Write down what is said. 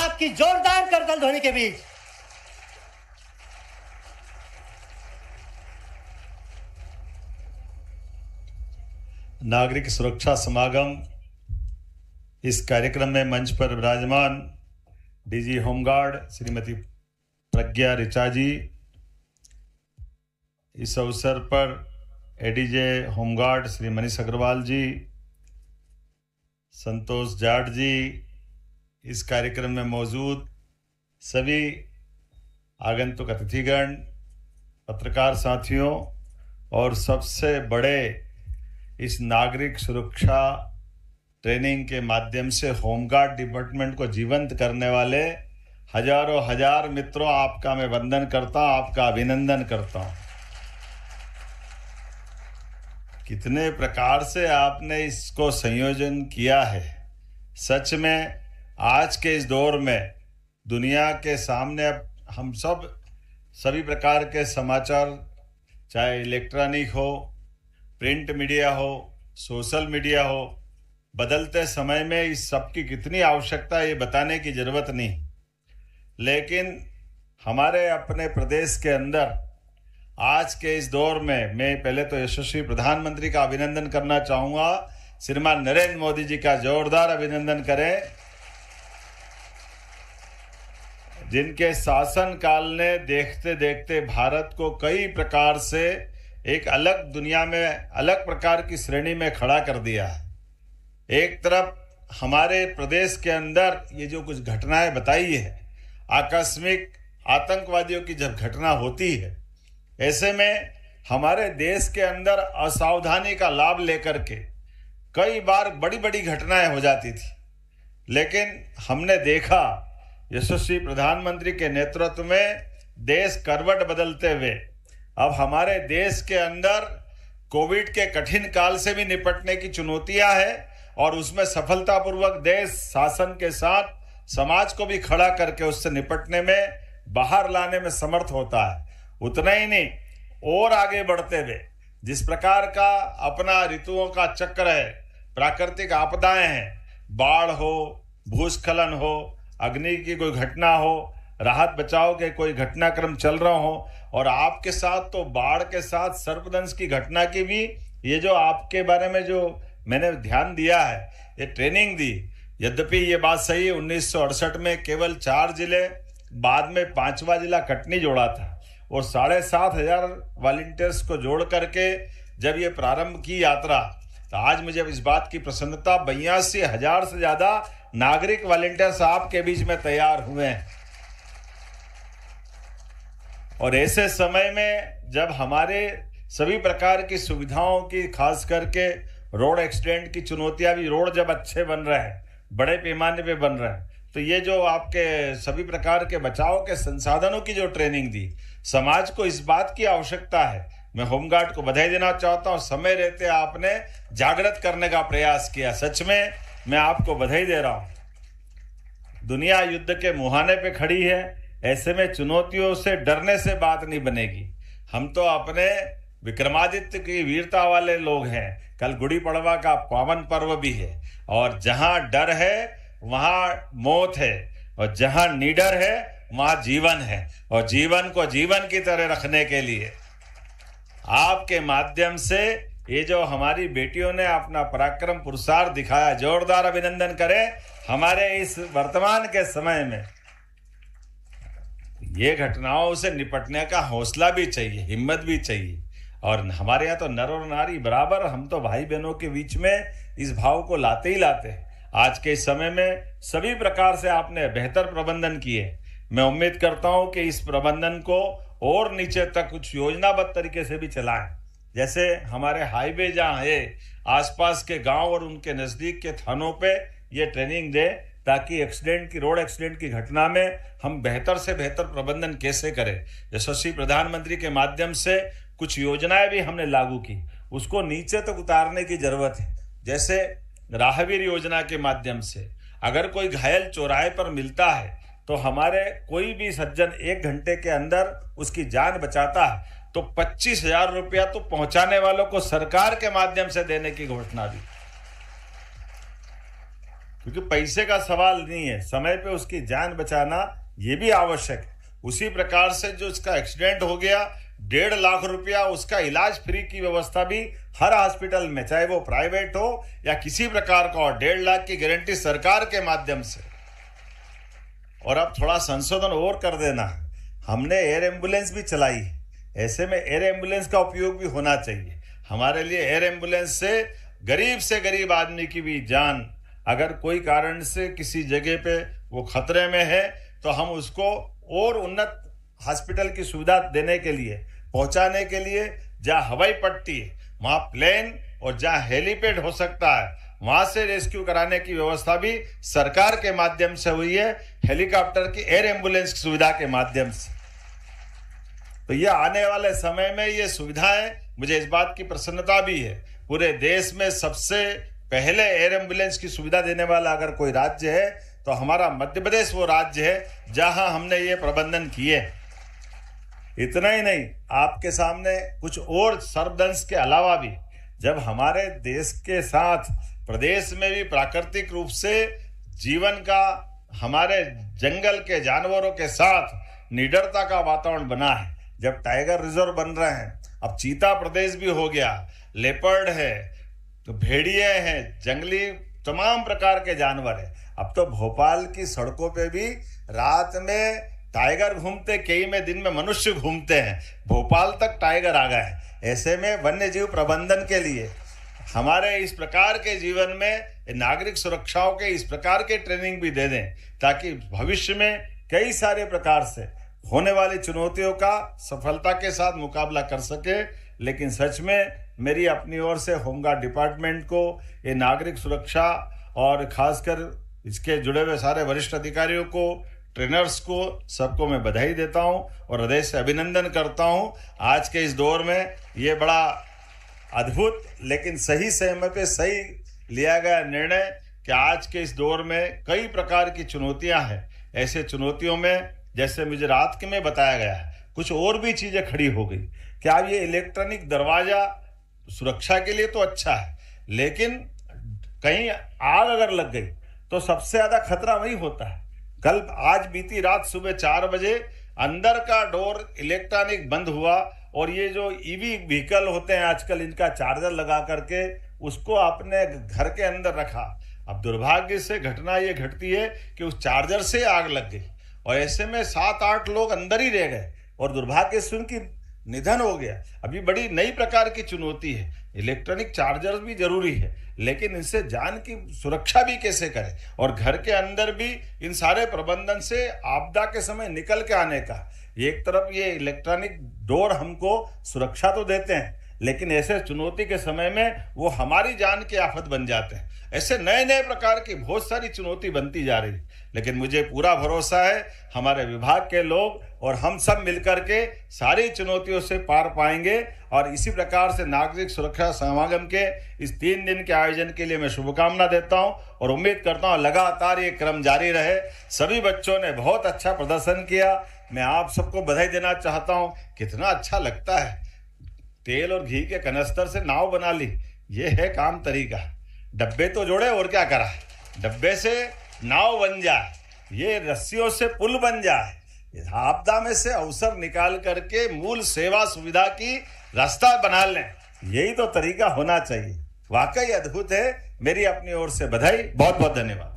आपकी जोरदार करतल ध्वनि के बीच नागरिक सुरक्षा समागम। इस कार्यक्रम में मंच पर विराजमान डीजी होमगार्ड श्रीमती प्रज्ञा ऋचा जी, इस अवसर पर एडीजे होमगार्ड श्री मनीष अग्रवाल जी, संतोष जाट जी, इस कार्यक्रम में मौजूद सभी आगंतुक अतिथिगण, पत्रकार साथियों और सबसे बड़े इस नागरिक सुरक्षा ट्रेनिंग के माध्यम से होमगार्ड डिपार्टमेंट को जीवंत करने वाले हजारों हजार मित्रों, आपका मैं वंदन करता हूं, आपका अभिनंदन करता हूं। कितने प्रकार से आपने इसको संयोजन किया है। सच में आज के इस दौर में दुनिया के सामने अब हम सभी प्रकार के समाचार, चाहे इलेक्ट्रॉनिक हो, प्रिंट मीडिया हो, सोशल मीडिया हो, बदलते समय में इस सब की कितनी आवश्यकता है ये बताने की जरूरत नहीं। लेकिन हमारे अपने प्रदेश के अंदर आज के इस दौर में मैं पहले तो यशस्वी प्रधानमंत्री का अभिनंदन करना चाहूँगा। श्रीमान नरेंद्र मोदी जी का जोरदार अभिनंदन करें, जिनके शासन काल ने देखते देखते भारत को कई प्रकार से एक अलग दुनिया में, अलग प्रकार की श्रेणी में खड़ा कर दिया है। एक तरफ हमारे प्रदेश के अंदर ये जो कुछ घटनाएं बताई है, आकस्मिक आतंकवादियों की जब घटना होती है, ऐसे में हमारे देश के अंदर असावधानी का लाभ लेकर के कई बार बड़ी बड़ी घटनाएं हो जाती थी। लेकिन हमने देखा यशस्वी प्रधानमंत्री के नेतृत्व में देश करवट बदलते हुए अब हमारे देश के अंदर कोविड के कठिन काल से भी निपटने की चुनौतियां हैं और उसमें सफलतापूर्वक देश शासन के साथ समाज को भी खड़ा करके उससे निपटने में, बाहर लाने में समर्थ होता है। उतना ही नहीं, और आगे बढ़ते हुए जिस प्रकार का अपना ऋतुओं का चक्र है, प्राकृतिक आपदाएं हैं, बाढ़ हो, भूस्खलन हो, अग्नि की कोई घटना हो, राहत बचाव के कोई घटनाक्रम चल रहा हो, और आपके साथ तो बाढ़ के साथ सर्पदंश की घटना की भी ये जो आपके बारे में जो मैंने ध्यान दिया है, ये ट्रेनिंग दी। यद्यपि ये बात सही है, 1968 में केवल 4 जिले, बाद में 5वां जिला कटनी जोड़ा था और 7,500 वॉलंटियर्स को जोड़ करके जब ये प्रारंभ की यात्रा, तो आज मुझे इस बात की प्रसन्नता 82,000 से ज्यादा नागरिक वॉलंटियर्स आपके बीच में तैयार हुए हैं। और ऐसे समय में जब हमारे सभी प्रकार की सुविधाओं की, खास करके रोड एक्सीडेंट की चुनौतियां भी, रोड जब अच्छे बन रहे हैं, बड़े पैमाने पे बन रहे हैं, तो ये जो आपके सभी प्रकार के बचाव के संसाधनों की जो ट्रेनिंग दी, समाज को इस बात की आवश्यकता है। मैं होमगार्ड को बधाई देना चाहता हूं, समय रहते आपने जागृत करने का प्रयास किया। सच में मैं आपको बधाई दे रहा हूं। दुनिया युद्ध के मुहाने पे खड़ी है, ऐसे में चुनौतियों से डरने से बात नहीं बनेगी। हम तो अपने विक्रमादित्य की वीरता वाले लोग हैं। कल गुड़ी पड़वा का पावन पर्व भी है, और जहां डर है वहां मौत है, और जहां निडर है वहां जीवन है। और जीवन को जीवन की तरह रखने के लिए आपके माध्यम से ये जो हमारी बेटियों ने अपना पराक्रम पुरुषार्थ दिखाया, जोरदार अभिनंदन करें। हमारे इस वर्तमान के समय में ये घटनाओं से निपटने का हौसला भी चाहिए, हिम्मत भी चाहिए। और हमारे यहाँ तो नर और नारी बराबर, हम तो भाई बहनों के बीच में इस भाव को लाते ही लाते हैं। आज के समय में सभी प्रकार से आपने बेहतर प्रबंधन किए। मैं उम्मीद करता हूं कि इस प्रबंधन को और नीचे तक कुछ योजनाबद्ध तरीके से भी चलाएं। जैसे हमारे हाईवे जहाँ है, आसपास के गांव और उनके नजदीक के थानों पे ये ट्रेनिंग दे, ताकि एक्सीडेंट की, रोड एक्सीडेंट की घटना में हम बेहतर से बेहतर प्रबंधन कैसे करें। यशस्वी प्रधानमंत्री के माध्यम से कुछ योजनाएं भी हमने लागू की, उसको नीचे तक उतारने की जरूरत है। जैसे राहवीर योजना के माध्यम से अगर कोई घायल चौराहे पर मिलता है तो हमारे कोई भी सज्जन 1 घंटे के अंदर उसकी जान बचाता है, तो 25,000 रुपया तो पहुंचाने वालों को सरकार के माध्यम से देने की घोषणा दी। क्योंकि पैसे का सवाल नहीं है, समय पे उसकी जान बचाना ये भी आवश्यक है। उसी प्रकार से जो इसका एक्सीडेंट हो गया, 1.5 लाख रुपया उसका इलाज फ्री की व्यवस्था भी हर हॉस्पिटल में, चाहे वो प्राइवेट हो या किसी प्रकार का हो, 1.5 लाख की गारंटी सरकार के माध्यम से। और अब थोड़ा संशोधन और कर देना, हमने एयर एम्बुलेंस भी चलाई, ऐसे में एयर एम्बुलेंस का उपयोग भी होना चाहिए। हमारे लिए एयर एम्बुलेंस से गरीब आदमी की भी जान अगर कोई कारण से किसी जगह पे वो खतरे में है तो हम उसको और उन्नत हॉस्पिटल की सुविधा देने के लिए, पहुंचाने के लिए, जहां हवाई पट्टी है वहां प्लेन और जहां हेलीपैड हो सकता है वहां से रेस्क्यू कराने की व्यवस्था भी सरकार के माध्यम से हुई है, हेलीकॉप्टर की एयर एम्बुलेंस की सुविधा के माध्यम से। तो ये आने वाले समय में ये सुविधाएं, मुझे इस बात की प्रसन्नता भी है, पूरे देश में सबसे पहले एयर एम्बुलेंस की सुविधा देने वाला अगर कोई राज्य है तो हमारा मध्य प्रदेश वो राज्य है जहां हमने ये प्रबंधन किए। इतना ही नहीं, आपके सामने कुछ और सर्वदंश के अलावा भी, जब हमारे देश के साथ प्रदेश में भी प्राकृतिक रूप से जीवन का, हमारे जंगल के जानवरों के साथ निडरता का वातावरण बना है, जब टाइगर रिजर्व बन रहे हैं, अब चीता प्रदेश भी हो गया, लेपर्ड है, तो भेड़िए हैं, जंगली तमाम प्रकार के जानवर है। अब तो भोपाल की सड़कों पे भी रात में टाइगर घूमते, कई में दिन में मनुष्य घूमते हैं, भोपाल तक टाइगर आ गए हैं। ऐसे में वन्य जीव प्रबंधन के लिए हमारे इस प्रकार के जीवन में नागरिक सुरक्षाओं के इस प्रकार के ट्रेनिंग भी दे दें, ताकि भविष्य में कई सारे प्रकार से होने वाली चुनौतियों का सफलता के साथ मुकाबला कर सके। लेकिन सच में मेरी अपनी ओर से होमगार्ड डिपार्टमेंट को, ये नागरिक सुरक्षा और खासकर इसके जुड़े हुए सारे वरिष्ठ अधिकारियों को, ट्रेनर्स को, सबको मैं बधाई देता हूं और हृदय से अभिनंदन करता हूं। आज के इस दौर में ये बड़ा अद्भुत लेकिन सही समय पे सही लिया गया निर्णय कि आज के इस दौर में कई प्रकार की चुनौतियां हैं। ऐसे चुनौतियों में जैसे मुझे रात के में बताया गया है, कुछ और भी चीजें खड़ी हो गई कि अब ये इलेक्ट्रॉनिक दरवाजा सुरक्षा के लिए तो अच्छा है, लेकिन कहीं आग अगर लग गई तो सबसे ज्यादा खतरा वही होता है। कल आज बीती रात सुबह 4 बजे अंदर का डोर इलेक्ट्रॉनिक बंद हुआ और ये जो ईवी व्हीकल होते हैं आजकल, इनका चार्जर लगा करके उसको अपने घर के अंदर रखा। अब दुर्भाग्य से घटना ये घटती है कि उस चार्जर से आग लग गई और ऐसे में 7-8 लोग अंदर ही रह गए और दुर्भाग्य से उनकी निधन हो गया। अभी बड़ी नई प्रकार की चुनौती है। इलेक्ट्रॉनिक चार्जर भी जरूरी है, लेकिन इनसे जान की सुरक्षा भी कैसे करें और घर के अंदर भी इन सारे प्रबंधन से आपदा के समय निकल के आने का। एक तरफ ये इलेक्ट्रॉनिक डोर हमको सुरक्षा तो देते हैं, लेकिन ऐसे चुनौती के समय में वो हमारी जान की आफत बन जाते हैं। ऐसे नए नए प्रकार की बहुत सारी चुनौती बनती जा रही है, लेकिन मुझे पूरा भरोसा है हमारे विभाग के लोग और हम सब मिलकर के सारी चुनौतियों से पार पाएंगे। और इसी प्रकार से नागरिक सुरक्षा समागम के इस 3 दिन के आयोजन के लिए मैं शुभकामना देता हूं और उम्मीद करता हूं लगातार ये क्रम जारी रहे। सभी बच्चों ने बहुत अच्छा प्रदर्शन किया, मैं आप सबको बधाई देना चाहता हूं। कितना अच्छा लगता है, तेल और घी के कनस्तर से नाव बना ली, ये है काम तरीका। डब्बे तो जोड़े और क्या करा, डब्बे से नाव बन जाए, ये रस्सियों से पुल बन जाए, आपदा में से अवसर निकाल करके मूल सेवा सुविधा की रास्ता बना लें, यही तो तरीका होना चाहिए। वाकई अद्भुत है। मेरी अपनी ओर से बधाई, बहुत बहुत धन्यवाद।